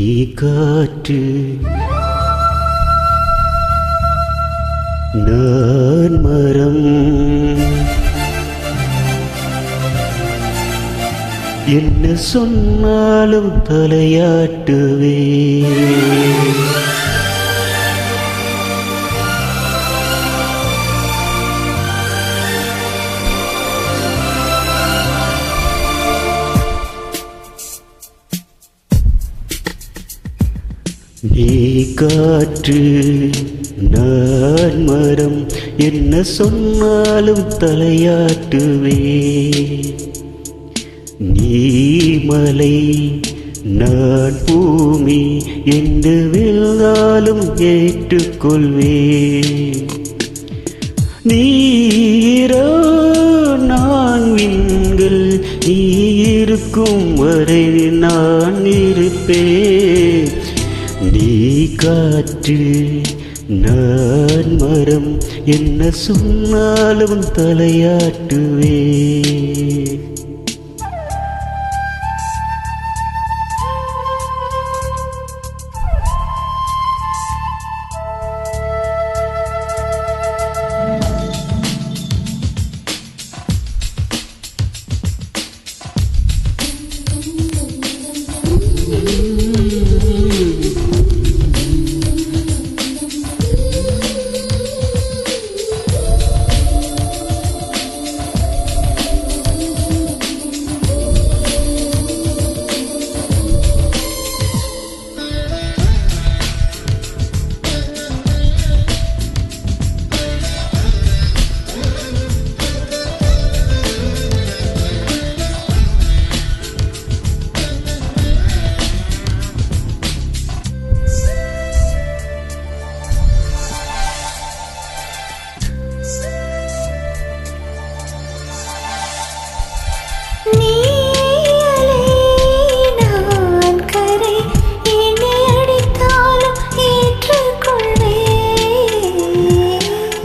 நீ காற்று நான் மரம், என்ன சொன்னாலும் தலையாட்டுவே. நீ காற்று நான் மரம், என்ன சொன்னாலும் தலையாட்டுவே. நீ மலை நான் பூமி, என்று விழுந்தாலும் ஏற்றுக்கொள்வே. நீரோ நான் விண்கள், நீ இருக்கும் வரை நான் இருப்பேன். நீ காற்று நான் மரம், என்ன சொன்னாலும் தலையாட்டுவே.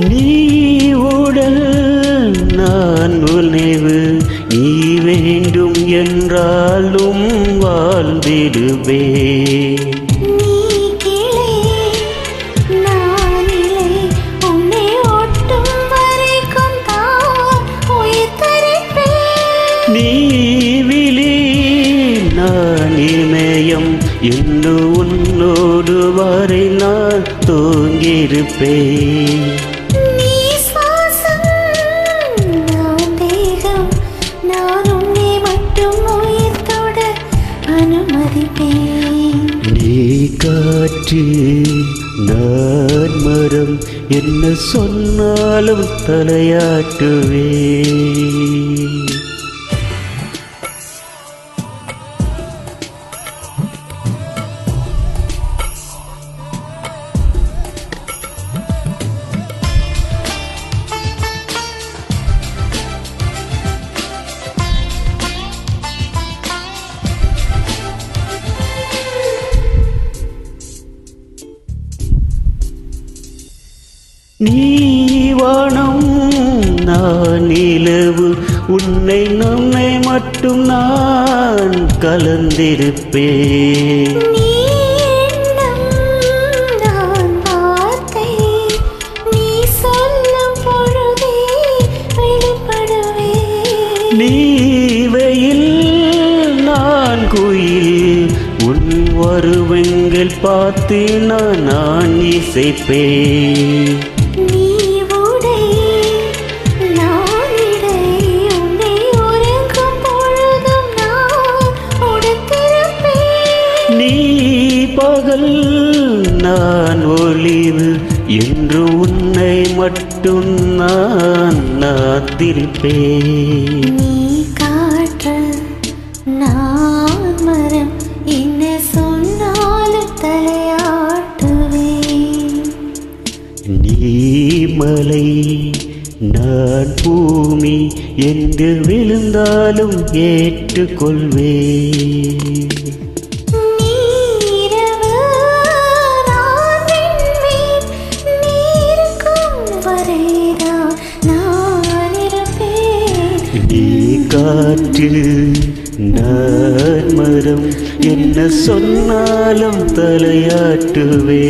நீ உடல் நான் உணவு, நீ வேண்டும் என்றாலும் வாழ்ந்திடுவே. நீ கிளை நான் இலை, உன்னை ஒட்டும் வரைக்கும் தான் உயிர் தரிப்பேன். நீ விழி நான் இமயம், என்று உன்னோடு வரை நான் தூங்கியிருப்பேன். நீ காற்று நான் மரம், என்ன சொன்னாலும் தலையாட்டுவே. நீ வானம் நான் நிலவு, உன்னை நம்மை மட்டும் நான் கலந்திருப்பேன். நீ எண்ணம் நான் வார்த்தை, நீ சொல்லும் பொழுதே வெளிப்படுவேன். நீ வெயில் நான் குயில், உன் வருவங்கள் பார்த்து நான் இசைப்பேன். நீ பகல் நான் ஒளிவு, என்று உன்னை மட்டும் நான் நாத்திருப்பேன். நீ காற்று நான் மரம், என்ன சொன்னாலும் தலையாட்டுவேன். நீ மலை நான் பூமி, என்று விழுந்தாலும் ஏற்றுக்கொள்வேன். நீ காற்று நான் மரம் என்ன சொன்னாலும் தலையாட்டுவே.